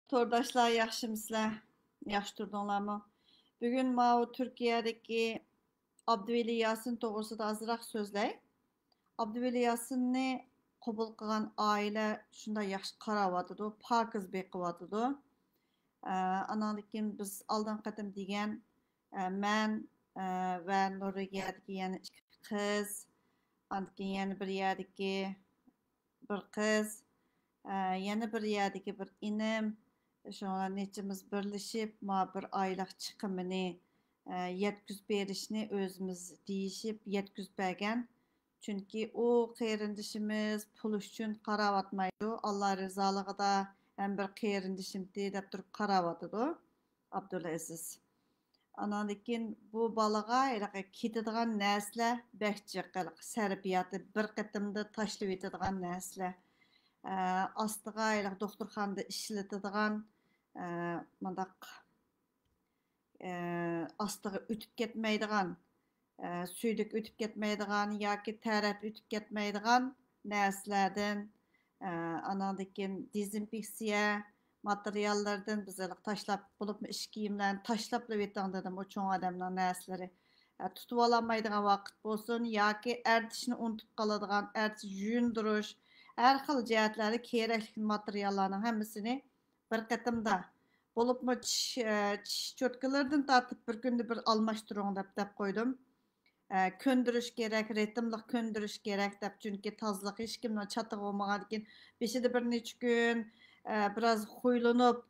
Tordaşlar yaxşımısınızlar? Yaxşı durdunlarmı? Bugün Mao Türkiye'deki Abdüveli Yasin doğrusunda azıraq sözley. Abdüveli Yasinni qabul qilgan aile shunda yaxshi qaravadıdı, pakiz beqivadıdı. Anandikin biz aldan qatim degan men va Nurigadagi yana ikki qiz, andikin yana bir yerdagi bir qiz, yana bir yerdagi bir inim. Şoňa neçimiz birleşip ma bir aylıq çıkımını yetküzüp berişini özümüz deyişip yetküzüp bergen. Çünkü o qeyrindişimiz pul üçün qarab atmaydı. Allah rızalığı da hem bir qeyrindişimdi dep durup qarab atıdı. Abdülaziz. Anandikin bu balağa elə ketadigan näsler bähçi qılıq sərbiyatı bir qıtımda taşlayıp etadigan näsler. Astığa elə doktorxanada işletadigan mındaq astığı ütüp ketmeydigan, süydük ütüp ketmeydigan yoki taraf ütüp ketmeydigan näslerden anandikin dezinfeksiya materiallardan biz taşlap bulup iş kiyimlerini taşlap etan dedim o çoğun adamların näsleri. Tutup alamaydigan vaqt bolsun yoki ertishni unutup qaladigan, ertish yuyunduruş, her xil jihatlarda kerakli materiallarning hammasini bir qatimda bo'libmi tish cho'tkalardan tortib bir kunda bir almashtiring deb qo'ydim. Ko'ndirish kerak, ritmli ko'ndirish kerak deb, chunki tozalik hech kimning chatig'i bo'lmagan ekan. Beshida bir necha kun biraz huylanib,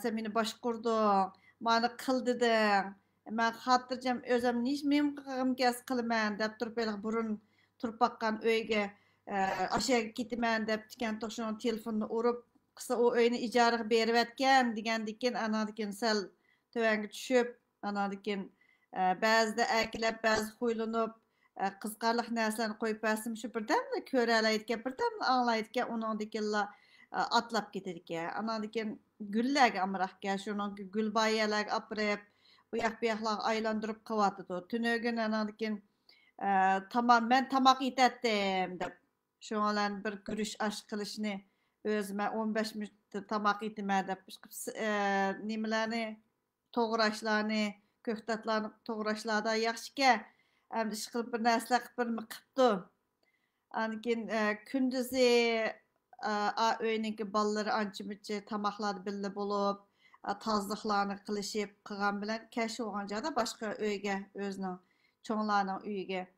sen meni boshqurding, mani qil deding, men xotirjam o'zim men qilaman deb turib burun turib baqqan uyga aşağı gitmen dep diken toşun telefonunu urup kısa o öyünü icaraga berip etken degendikin anadikin sel tövenge düşüp anadikin bazıda erkilep bazı huylanıp kızgarlık näselerini koyup bersim şu birdemle körelaydiken birdemle anlaydiken onun dikilla atlap gitediken anadikin güllerge amrahken şunun gül bayalarga aprep bu yak bir yaklar aylandırıp kavatıdı tünögün anadikin tamam ben tamak itettim dep şoňalan bir görüş aş kılışını özüme 15 minut tamak itime dep nimelerni toğraşlarını köktatlarını toğraşlarda yaxşıke hem iş kılıp bir näsler qıp bir qıpdı. Ankin kündüzi öyninki balları ançımıçı tamaklar bille bolup tazlıklarını kılışıp qıgan bilen keş olğanca başka öyge özünün çoğlarının üyüge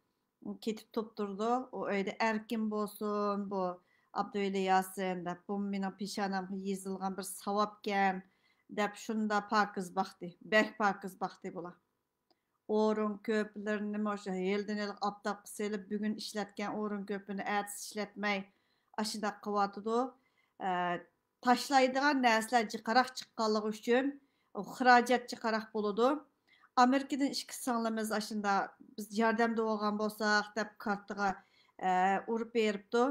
ketip topturdu. O öyle erkin bolsun bu Abdüveli Yasin dep bu mening pişanam yazılgan bir savapken dep şunda pakiz baktı. Bek pakiz baktı bula. Orun köplerini moşa elden el aptap selip bugün işletken orun köpünü ertesi işletmey aşıda kıvatıdı. Taşlaydıgan näsler çıkarak çıkkanlığı üçün xiracet çıkarak buludu. Amerika'dan işki sağlamız aşında biz yardımda olgan bolsaq dep kartıga urup beripdi.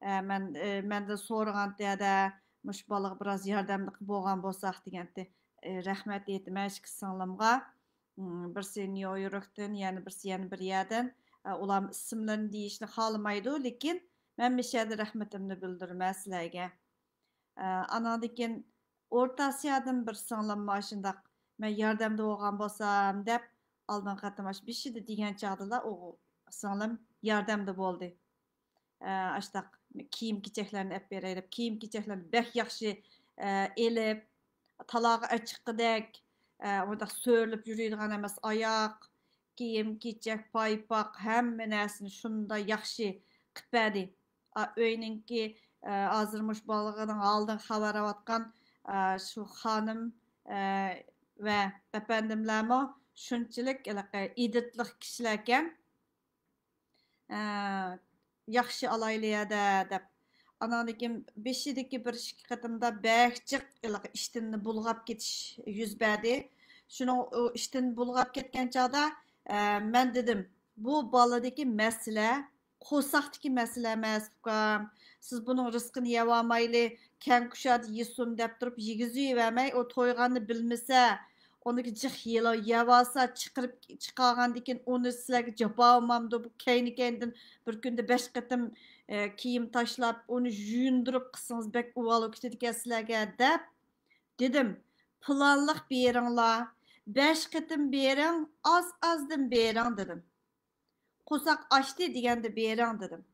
Men de sorgan dede muş balık biraz yardımlık bolgan bolsaq degende rahmet etme işki sağlamga. Birisi New York'tan yani birisi yani bir yerden ulam isimlerini deyişini xalamaydı lekin men meşede rahmetimni bildirmem sizlarga. Anadikin Orta Asya'dan bir sağlamma aşındaq men yardımda olgan bolsam dep aldan qatamaş bir şey de degan çağda o sağlam yardımda boldu. Aştaq kiyim kicheklerini ep bereyip kiyim kicheklerini bek yaxşı elip talağı açıqdek orada sörlüp yürüydigan emas ayak kiyim kichek paypak hemme näsini şunda yaxşı qıp berdi. Öyninki azırmış balığının aldın haber avatkan şu hanım ve efendimlerime şunçilik iditlik kişilerken yaxşı alaylıya dep anadikim beşideki bir şirketimde bähçik iştinni bulgap ketiş yüz berdi. Şunu iştin bulgap ketken çağda men dedim bu baladaki mesele qo'saqdiki mesele emas. Siz bunun rızkını yevamaylı ken kuşadı yesun dep durup yigizü vermey o toyganını bilmese onu cık yevasa çıkırıp çıkargan dikin onu sizlerge japamamdı bu keyni kendin bir günde 5 qıtım kiyim taşlap onu yuyundurup kısınız bek uvalı kütüdük sizlerge dep Dedim, planlık beringlar, 5 qitim bering, az-azdan bering dedim. Qo'saq açtı degende bering dedim.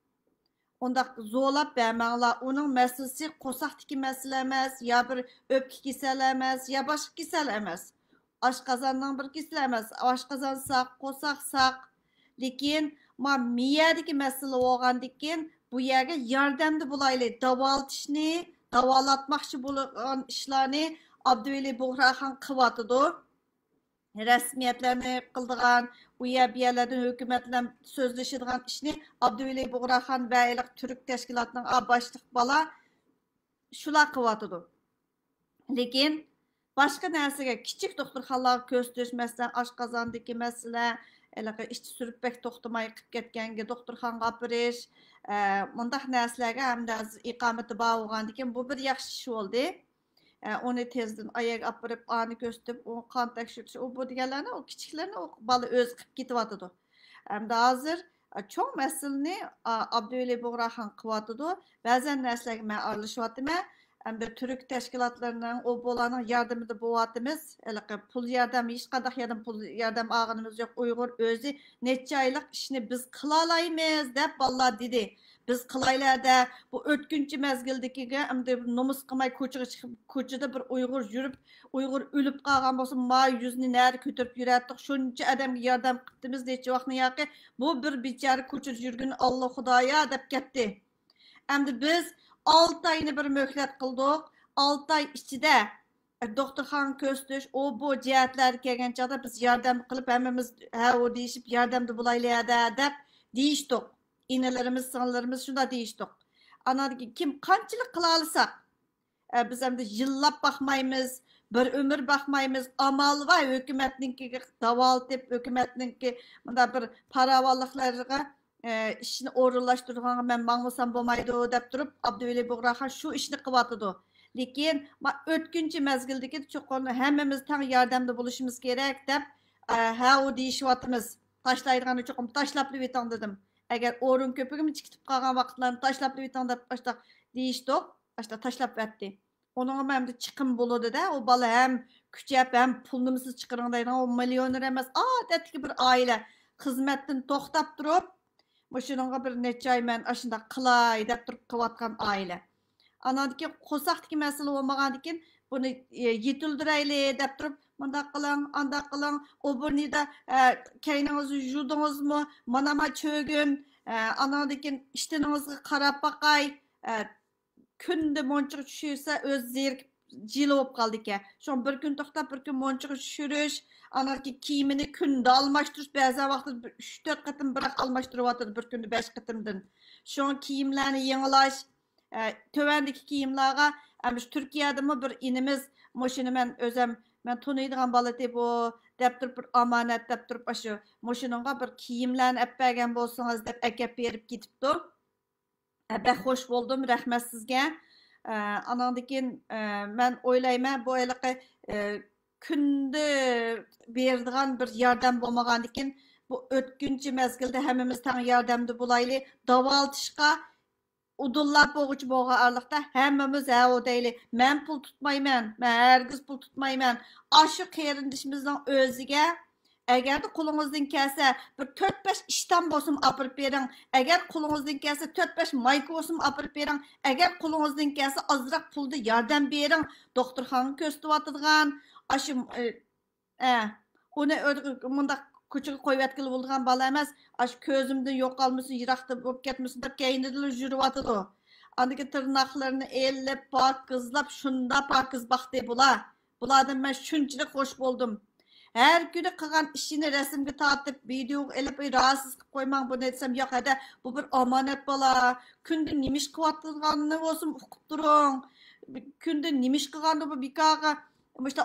Ondaq zo'lab bermanglar. Onun meselesi qo'saqdagi mesele emas, ya bir öpki kesel emas, ya başqa kesel emas. Aşqazandan bir kesel emas. Aşqazan saq, qo'saq saq. Lekin ma miyadagi mesele bo'lgandan bu yerga yordamda bo'laylik. Davolatishni, davolatmoqchi bo'lgan ishlarni Abduveli Buğraxon qilyotidi. Resmiyetlerini kıldıgan, bu yerlerden hükümetle sözleşidigan işini Abduveli Buğraxon ve Türk teşkilatının başlık bala şular kıvatıdı. Lekin başka nersege küçük doktorxanalarga ko'z töşmesden aşqazandagi mesele, işçi sürüp toxtamay qilib ketganga doktorxonaga apirish, mundaq narsalarga hamda iqomati bor bo'lgandan bu bir yaxshi ish bo'ldi. Onu tezden ayak apırıp anı gösterip o kan tekşürtüşü o bu diğerlerine o küçüklerine o balı öz kıp gitivatıdı. Hem de hazır çok meselini Abduveli Buğraxon kıvatıdı. Bazen neslerine ben aralışıvatıma hem de Türk teşkilatlarının o bolanın yardımı da boğatımız. Pul yardım, hiç kadar pul yardım ağınımız yok. Uygur özü neçe aylık işini biz kılalaymayız deyip vallahi dedi. Biz kılaylarda bu ötkünçü mezgildeki hem nomus kımay koçuda bir Uygur yürüp Uygur ölüp kalgan olsun ma yüzünü nerede kötürüp yürüttük. Şunca adam yardım kıttımız neçe vakti yakı bu bir biçare koçuda yürgün Allah Hudaya deyip gitti. Hem de biz 6 ayını bir möhlet kıldık. 6 ay içinde doktorxana köstüş o bu cihetler kelgen çağda biz yardım kılıp hemimiz o deyişip yardımda bulayla deyip deyiştik. İğnelerimiz, sınırlarımız şunda değiştik. Anladık kim kançılık kılalısak biz hem de yıllap bakmayımız, bir ömür bakmayımız, amal var hükümetninki davalıtıp hükümetninki bir paravallıklarına işini orurlaştırırken ben mağmusam bulmaydı deyip durup Abduveli Buğraxon şu işini kıvatıdı. Lekin ötkünçü mezgildeki çok konu hemimiz tam yardımda buluşumuz gerek deyip o deyişivatımız taşlaydıganı çokum taşlap lübetan dedim. Eğer orun köpüğümü çıkıp kalan vakitlerini taşlap lübetan deyip başta deyiştik. Başta taşlap verdi. Onun hem de çıkım buludu da o balı hem küçüp hem pulnumsuz çıkarındaydı. O milyoner emez. Dedi ki bir aile hizmetten toxtap durup Muşununğa bir neçe ay men aşında kılay deyip durup kıvatkan aile. Anladık ki qo'saqdagi mesele olmagan ekan bunu yetildirayli deyip durup manda kılan, anda kılan, o burni da keyninizi yudunuz mu, manama çögün, anladık ki işteninizi karab bakay, künde monçuk düşürse öz zirk jil olup kaldı ki. Şu bir gün toxtab bir gün monçuk düşürüş, anaki kiyimini künde almaştırış, bazen vakti 3-4 qıtım bırak almaştırıp atır bir günde 5 qıtımdan. Şu kiyimlerini yenilaş, tövendeki kiyimlerine, Türkiye'de mi bir inimiz, moşunu ben özüm, ben tanıydıgan balıtı bu, deyip durup bir amanet deyip durup aşı, moşununğa bir kiyimlerini epbergen bolsanız deyip ekep berip gitipti. Ben hoş buldum, rahmet sizge. Anandikin ben oylayma bu ılıqı künde berdiğen bir yardım bulmagan dikin bu ötkünçü mezgilde hemimiz tan yardımda bulaylı davaltışqa udullap boğucu boğa arlıqda hemimiz o deyli men pul tutmayman, men hergiz pul tutmayman. Aşı qerindişimizden özüge eğer de kulunuzdan kelse bir 4-5 işten bolsun apırıp bering. Eğer kulunuzdan kelse 4-5 mayka bolsun apırıp bering. Eğer kulunuzdan kelse azırak pulda yardım bering. Doktorxana köstüvatıdığan aşı onu mundaq küçük koyup etkili bulduğun bala emas. Aşı közümden yok almışsın, yıraqta bolup ketmişsin dep keynidil jürüvatıdı. Andaki tırnaqlarını ellep, pakızlap, şunda pakız baxtı bula. Buladan ben şunçilik hoş buldum. Her günü kılan işini resimge tartıp, video elip rahatsız koyman bunu etsem yok hadi bu bir amanet bala. Kündü nimiş kıvattırganını olsun uqıp durun. Kündü nimiş kıganı bu bikağa işte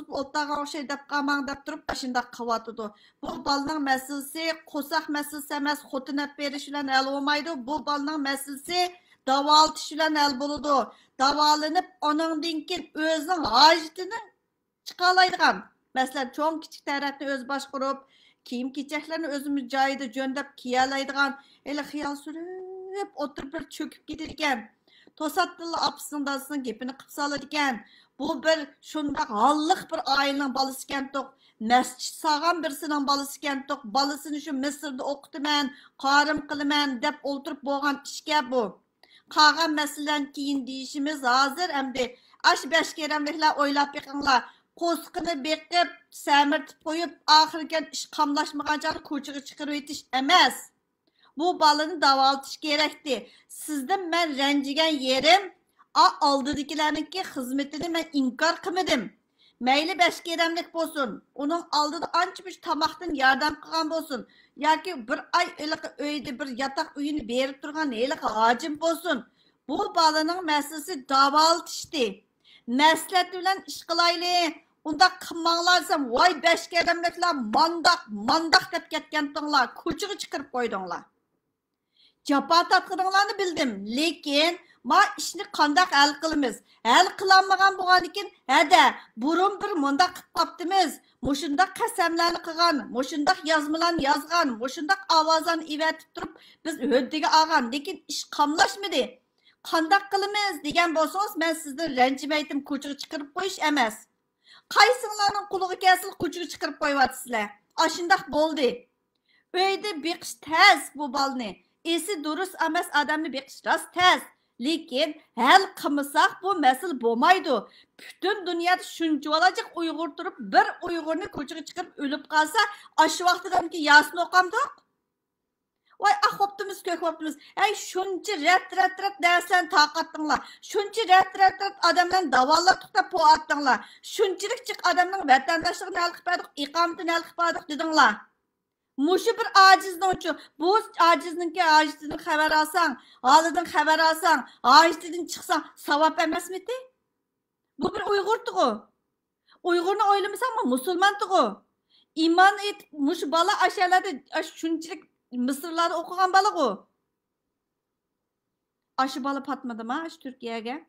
oltağı şey dep qaman dep durup başında kıvatıdı. Bu balının meselesi qo'saq meselesi emas, xotin ep beriş bilen el olmaydı. Bu balının meselesi davaltış bilen el buludu. Davalanıp onun dinkin özünün hacetini çıqalaydıgan. Mesela çoğun kiçik tarafını öz başkurup, kiyim keçeklerini özümüz caydı jöndep kiyalaydıgan, ele xiyal sürüp, oturup bir çöküp gidirken, tosattılı apsındasın, gepini qıpsalıdken, Bu bir şundaq halliq bir ailenin balası kentok. Mescid sağan birisinin balası kentok. Balasını şu Mısır'da okutuman, qarım qılıman dep olturup boğan işke bu. Qagan meselen keyin deyişimiz hazır emdi. Aş beşkeremlikler oylap beqinglar. Qo'sqini beqib, samirtib qo'yib, oxiriga ish qamlashmagancha ko'chaga chiqarib etish emas. Bu balını davaltış gerekti. Sizden ben rencigen yerim, aldıdakilarınki hizmetini ben inkar kılmadım. Meyli beşkeremlik bolsun, onun aldıda anca bir tamaktan yardım kılan bolsun. Ya ki bir ay öyde bir yatak uyunu berip durgan elik acım bolsun. Bu balının meselesi davaltıştı. Meslet bilen iş kılaylı. Unda kımağlarsam vay beşkeremlikler mandak dep ketkentonlar, koçuğu çıkırıp koydunlar. Japa tatqınlarını bildim. Lekin ma ishni qandaq hal qilamiz? Hal qilolmagan bo'lgan ekan, hada burun bir mundaq qilib qopdimiz. Mushundaq qasamlarni qilgan, mushundaq yozmalarni yozgan, mushundaq ovozlarni evatib turib biz höddiga olgan, lekin ish qamlashmadi. Qandaq qilamiz degan bo'lsangiz, men sizni ranjimaydim, ko'chaga chiqarib qo'yish emas. Qaysinglarning quliga kelsin ko'chaga chiqarib qo'yapsizlar. Ashundaq bo'ldi. Uyda beqish tez bu balni. Esi durust emas adamni beqish rost tez. Lekin hal qilmasak bu masala bo'lmaydi. Butun dunyoda shuncha olacak Uyg'ur turib, bir Uyg'urni ko'chaga chiqarib o'lib qolsa, ash vaqtidamki yasin o'qamdiq. Voy, ahoptimiz, ko'koptimiz. Ey, shuncha rat darslarni taqatdinglar. Shuncha rat odamlarni davolab to'xtab bo'atdinglar. Shunchalik chiq odamning vatandoshligini hal qilib berdik, iqomatini hal qilib berdik dedinglar. Muşu bir acizden uçu. Bu acizden haber alsan, halıdan haber alsan, acizden çıksan, savap emez miydi? Bu bir Uygur'du. Uygur'unu oylamasan mı? Musulmandı. İman et, muşu bala aşağılarda, şunçilik Mısırlarda okugan balık o. Aşı balı patmadı mı? Aşı Türkiye'ye.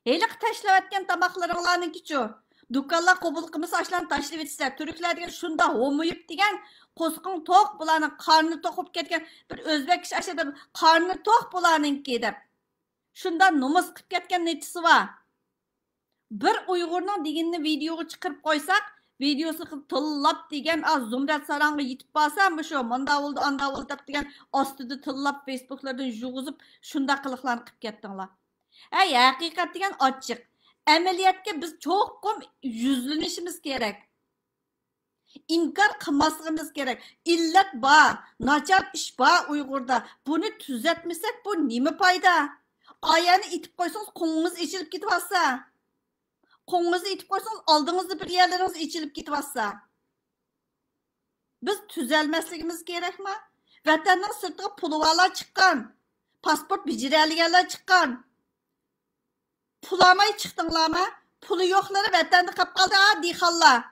Helik taşlap etken tabaklarınlarının kiçu. Dükkanlar qabul qilmasa ashlarni tashlab etishlar. Turklarga shunda ho'muyib degan qo'sqin to'q bularning qarni to'qib ketgan bir o'zbek kishi ashada qarni to'q bularninki deb. Shunda nomus qilib ketgan nechisi bor. Bir Uyg'urning deganini videoga chiqarib qo'ysak, videosi tillab degan az Zumrat Sarang'a yetib borsa, shu manda bo'ldi, anda bo'ldi deb degan ostida tillab Facebooklardan yug'izib shunda qiliqlarni qilib ketdinglar. Ey, haqiqat degan ochiq. Ameliyatga biz çoğum yüzlenişimiz gerek. İnkar kılmasımız gerek. İllet var, naçar iş var Uygur'da. Bunu düzeltmesek bu nime payda? Ayağını itip koysanız konunuz içilip gidip atsa. Konunuzu itip koysanız aldığınızda bir yerleriniz içilip gidip atsa. Biz düzelmesligimiz gerek mi? Vatandan sırtına puluvalar çıkan. Pasport becerilerler çıkan. Pulamay çıktınlar mı? Pulu yokları vatanda kap kaldı ha dixallar.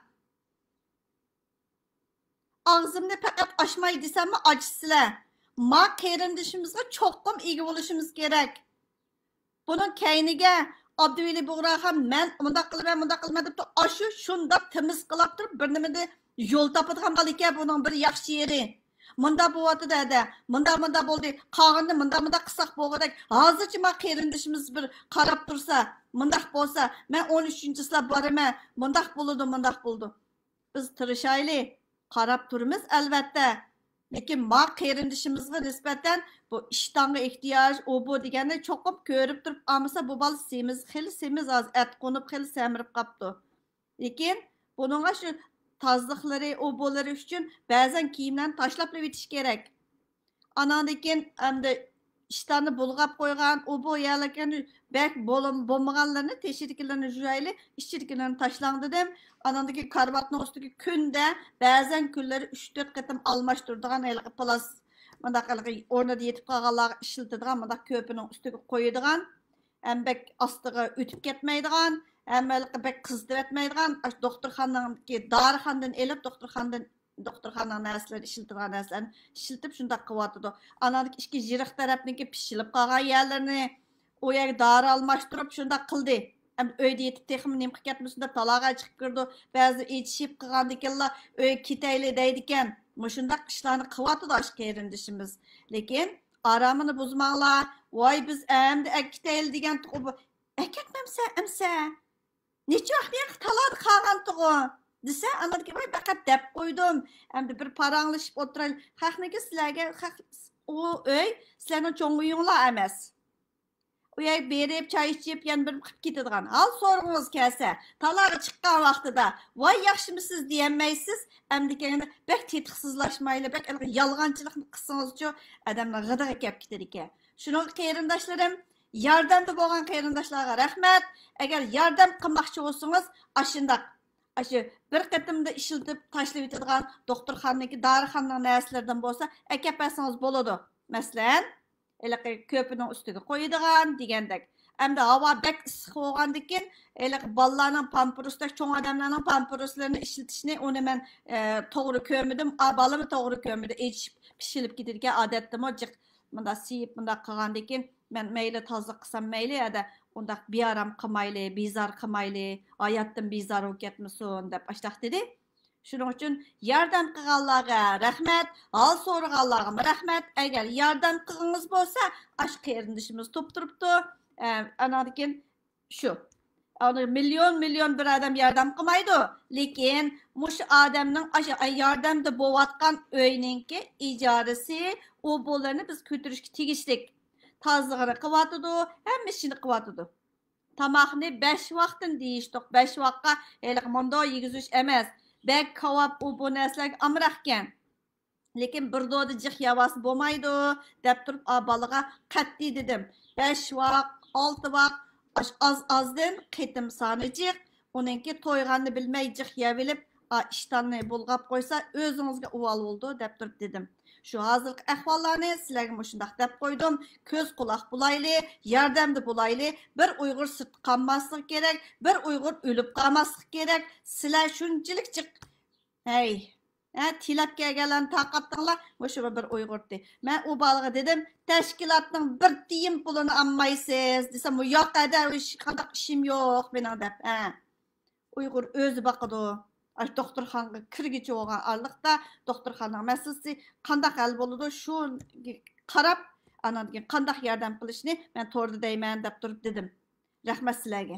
Ağzımda fakat açmayı desem mi acısılar. Ma kerindişimizde çokum iyi oluşumuz gerek. Bunun keynige Abdüveli Buğraha men mundaq qilma deb aşı şunda temiz qilib turib bir nimada yo'l topadigan balika bunun bir yaxshi yeri. Munda bo'yotdi dedi. Munda bo'ldi. Qog'inni munda qilsak bo'lg'adak. Hozircha ma qerindishimiz bir qarab tursa, mundaq bo'lsa, men 13-silab boraman. Mundaq bo'ldi. Biz tirishayli, qarab turimiz albatta. Lekin ma qerindishimizga nisbatan bu ishtanga ehtiyoj, u bu deganda cho'qib ko'rib turib olmasa bu bal semiz az et qo'nib xil samirib qapti. Lekin buningga shu tazliqlari, obo'lari uchun ba'zan kiyimlarni tashlab o'tish kerak. Anandan endi ishlarni bulg'ab qo'ygan, obo yerlarni bek bo'lmaganlarni teshirkilarni jurayli, ishchirkilarni tashlang dedim. Anandan karbatning ustiga kunda, ba'zan kunlari 3-4 qatam almashtiradigan haliga plas mundaq o'rnida yetib qolganlarga ishlatadigan mundaq ko'pining ustiga qo'yadigan, ambek ostiga o'tib ketmaydigan, Əməliqə bək qızdıb etməydiğən, doktorxanadakı darixanadan elib, doktorxananın nəsləri işiltilgan nəslərini işiltib şundaq qıvatıdı. Anadakı iki jiriq tərəfdəki pişilib qalğan yerlərini o yer darı almaşdırıb şundaq qıldı. Öydə yetib texmi nemqi ketməsin deb talağa çıxıb kirdi. Bəzi içib qılğandıklar öy ketəyli deydikan. Şundaq işlarni qıvatıdı aşk yerindişimiz. Lekin aramını buzmaqlar. Vay biz əmdi əkitəyli degan tuğubu. Əketməmsə əmsə. Neçe vaqt talad qalğantığı dese, anadaki vay faqat dep qo'ydim. Endi bir paranglashib o'tiraylik. Haqniki sizlarga o uy sizlarning cho'ng uyinglar emas. U yer berib choy ichib yana bir qilib ketadigan. Hal so'rg'ingiz kelsa, talaga chiqqan vaqtida voy yaxshimisiz deyamaysiz. Endi endi bek tetiqsizlashmayli, bek yolg'onchilikni qilsangiz-chi, odamlar g'idiga kelib ketar ekan. Shuning qarindoshlarim, yordamda bo'lgan qarindoshlarga rahmat. Agar yordam qilmoqchi bo'lsangiz, ashundaq Aşı bir qatimda ishiltib tashlab etadigan doktorxonadagi dorixonaning narsalaridan bo'lsa, akab bersangiz bo'ladi. Masalan, köpünün üstüge qo'yadigan degandek. Endi havo bek issiq bo'lgandan keyin, bolalarning pampersdek cho'ng odamlarning pamperslarini ishlatishni uni men to'g'ri ko'rmadim. Balami to'g'ri ko'rmadi. Echib pishilib ketadigan odatdimi, jiq bunda siyib bunda qilgandan keyin men mayli toza qilsam mayli, ada undaq bearam qilmayli, bezor qilmayli, hayotdan bezor bo'lib ketmasin deb ashtaq dedi. Shuning uchun yordam qilganlarga rahmat, hal so'raganlarga rahmat. Agar yordam qilgingiz bo'lsa, ash qarindishimiz to'p turibdi. Anadikin shu. Ana million bir odam yordam qilmaydi, lekin mush odamning yordamda bo'layotgan uyninki ijorasi, u bo'larni biz ko'tarishga tegishlik. Tozlig'ini qilyotidi, hamma ishini qilyotidi. Tamoqni 5 vaqtdan deyishdik. 5 vaqtga hali mondo yegizish emas. Bek kavab bu narsalarga amraqkan. Lekin bir do'da jiq yavasi bo'lmaydi deb turib bolaga qat'iy dedim. 5 vaqt, 6 vaqt azdan qitim soni jiq. Uningki to'yganni bilmay jiq yevilib, ishtanni bulg'ab qo'ysa, o'zingizga uval bo'ldi deb turib dedim. Şu hazırki ahvallarını sizlerge mushundaq deb qo'ydim. Ko'z quloq bulayli, yordamda bulayli. Bir Uyg'ur sırt qanmaslik kerak, bir Uyg'ur o'lib qolmaslik kerak. Sizlar shunchalik jiq hey, tilab kelganlarni taqatdinglar, mushu bir Uyg'urdi. Men u bolaga dedim, tashkilotning bir tiyim pulini olmaysiz desam, yo'q ada, qandaq ishim yo'q mening deb. Uyg'ur o'zi baqidi. Doktorxonaga kirgichi bo'lgan arliqda doktorxona masalasi qanday hal bo'ladi, shu qarab, qanday yordam qilishni men to'g'ri deyman deb turib dedim. Rahmat sizlarga.